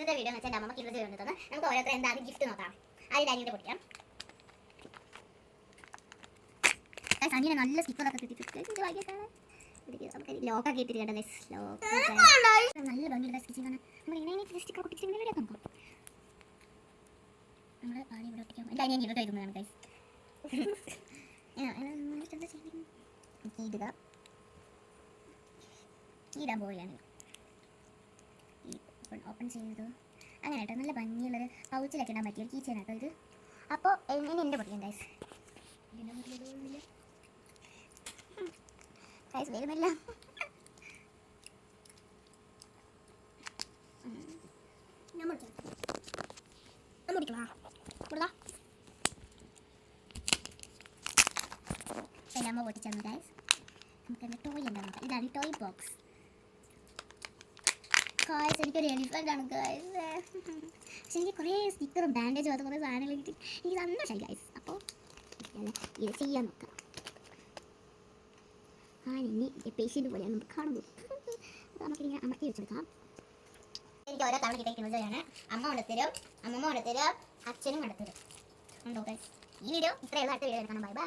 ഇന്നത്തെ വീഡിയോ എന്ന് വെച്ചാൽ അമ്മക്ക് ഇരുപത് രൂപ തന്നു. നമുക്ക് ഓരോരുത്തർ എന്താണ് ഗിഫ്റ്റ് നോക്കാം. ആദ്യം ഡാനിയുടെ പൊട്ടിക്കാം. അനിയനെ നല്ല സ്റ്റിക്കറൊക്കെ കിട്ടിയിട്ട് ലോക്കൊക്കെ ഇട്ടിരിക്കട്ടെ. നല്ല ഭംഗിയുള്ള സ്റ്റിച്ചിങ് ആണ്. നമ്മൾ ഇങ്ങനെ സ്റ്റിക്കർ ഒട്ടിച്ചിങ്ങനെ വീഡിയോ നോക്കാം. നമ്മൾ പാടി ഇവിടെ ഒട്ടിക്കാം. എൻ്റെ അനിയൻ ഇരുപത് ആയിരുന്നതാണ് ഗൈസ്. ഇടുക ഇടാൻ പോവുകയാണ്. ഓപ്പൺ ചെയ്തു അങ്ങനെ കേട്ടോ. നല്ല ഭംഗിയുള്ളൊരു പൗച്ചിലൊക്കെ ഇടാൻ പറ്റിയ കീ ചെയിൻ കേട്ടോ ഇത്. അപ്പോൾ ഇനി എൻ്റെ പൊട്ടിക്കാം ഗൈസ്. ഗൈസ് വരുന്നില്ല. അമ്മ പൊട്ടിച്ചു ഗൈസ്. നമുക്ക് ടോയ് ഉണ്ടാകും. ഇതാണ് ടോയ് ബോക്സ്. ഗൈസ് എനിക്കൊരു എലിഫൻ്റ് ആണ് ഗൈസ്. പക്ഷെ എനിക്ക് കുറേ സ്റ്റിക്കറും ബാൻഡേജും അത് കുറേ സാധനങ്ങൾ കിട്ടി. എനിക്ക് സന്തോഷമായി ഗൈസ്. അപ്പോൾ ഇത് ചെയ്യാൻ നോക്കാം. ഇനി പേഷ്യൻ്റ് പോലെയാണ് നമുക്ക് കാണുന്നത്. നമുക്കിങ്ങനെ അമർത്തി വെച്ചെടുക്കാം. എനിക്ക് ഓരോ തവണ കിട്ടിയിരിക്കുന്നതാണ്. അമ്മ കൊണ്ടുത്തരും, അമ്മമ്മ കൊണ്ടുത്തരും, അച്ഛനും കൊണ്ടുത്തരും. ഉണ്ടോ ഗൈസ്? ഈ വീഡിയോ ഇത്രയുള്ള അടുത്ത വീഡിയോ കാണാം. Bye bye.